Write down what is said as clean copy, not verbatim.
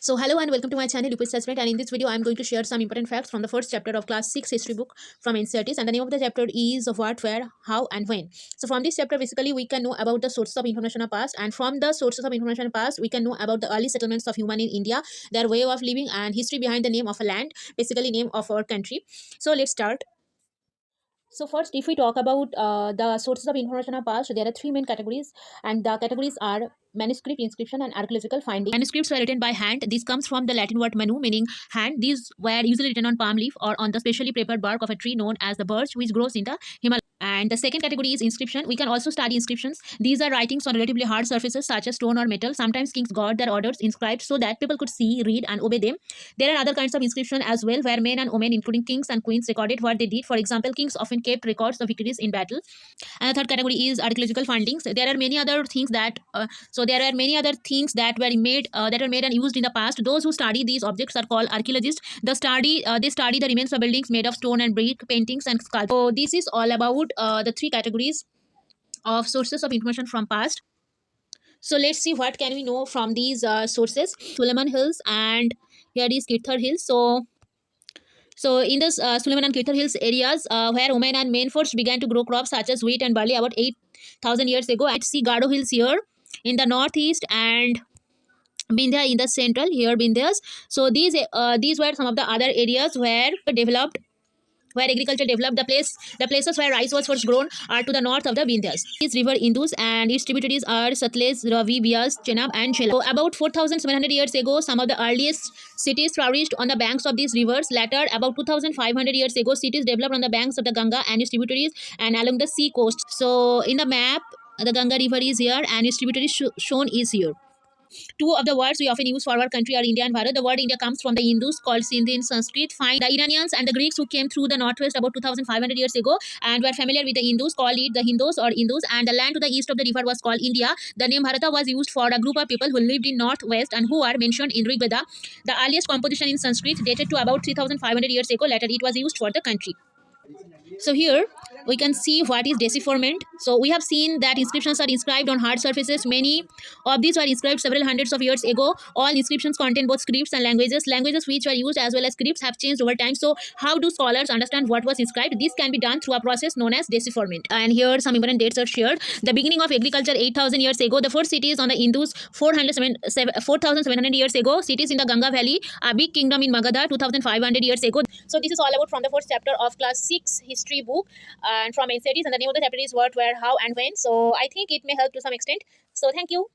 So hello and welcome to my channel Upsc, and in this video I am going to share some important facts from the first chapter of class 6 history book from Ncert, and the name of the chapter is what, where, how and when. So from this chapter basically we can know about the sources of information of past, and from the sources of information of past we can know about the early settlements of human in India, their way of living and history behind the name of a land, basically name of our country. So let's start. So first, if we talk about the sources of information of past, there are three main categories, and the categories are manuscript, inscription, and archaeological findings. Manuscripts were written by hand. This comes from the Latin word manu, meaning hand. These were usually written on palm leaf or on the specially prepared bark of a tree known as the birch, which grows in the Himalayas. And the second category is inscription. We can also study inscriptions. These are writings on relatively hard surfaces such as stone or metal. Sometimes kings got their orders inscribed so that people could see, read, and obey them. There are other kinds of inscription as well, where men and women, including kings and queens, recorded what they did. For example, kings often kept records of victories in battle. And the third category is archaeological findings. There are many other things that were made and used in the past. Those who study these objects are called archaeologists. They study the remains of buildings made of stone and brick, paintings, and sculpture. So this is all about the three categories of sources of information from past. So let's see what can we know from these sources. Suleiman Hills, and here is Kirthar Hills. So in this Suleiman and Kirthar Hills areas where women and men first began to grow crops such as wheat and barley about 8,000 years ago. I see Gado Hills here in the northeast and Vindhya in the central, here Vindhyas. So these were some of the other areas where agriculture developed. The places where rice was first grown are to the north of the Vindhyas. This river Indus and its tributaries are Satluj, Ravi, Bias, Chenab and Jhelum. So about 4,700 years ago, some of the earliest cities flourished on the banks of these rivers. Later, about 2,500 years ago, cities developed on the banks of the Ganga and its tributaries and along the sea coast. So in the map, the Ganga river is here and its tributaries shown is here. Two of the words we often use for our country are India and Bharat. The word India comes from the Hindus called Sindhi in Sanskrit. Find the Iranians and the Greeks who came through the northwest about 2,500 years ago and were familiar with the Hindus, called it the Hindus or Indus, and the land to the east of the river was called India. The name Bharata was used for a group of people who lived in northwest and who are mentioned in Rig Veda. The earliest composition in Sanskrit dated to about 3,500 years ago. Later it was used for the country. So here we can see what is decipherment. So we have seen that inscriptions are inscribed on hard surfaces. Many of these were inscribed several hundreds of years ago. All inscriptions contain both scripts and languages. Languages which were used as well as scripts have changed over time. So how do scholars understand what was inscribed? This can be done through a process known as decipherment. And here some important dates are shared. The beginning of agriculture 8,000 years ago. The first cities on the Indus 4,700 years ago. Cities in the Ganga Valley. A big kingdom in Magadha 2,500 years ago. So this is all about from the first chapter of class 6 history book and from Ncert, and the name of the chapter is what, where, how and when. So I think it may help to some extent. So thank you.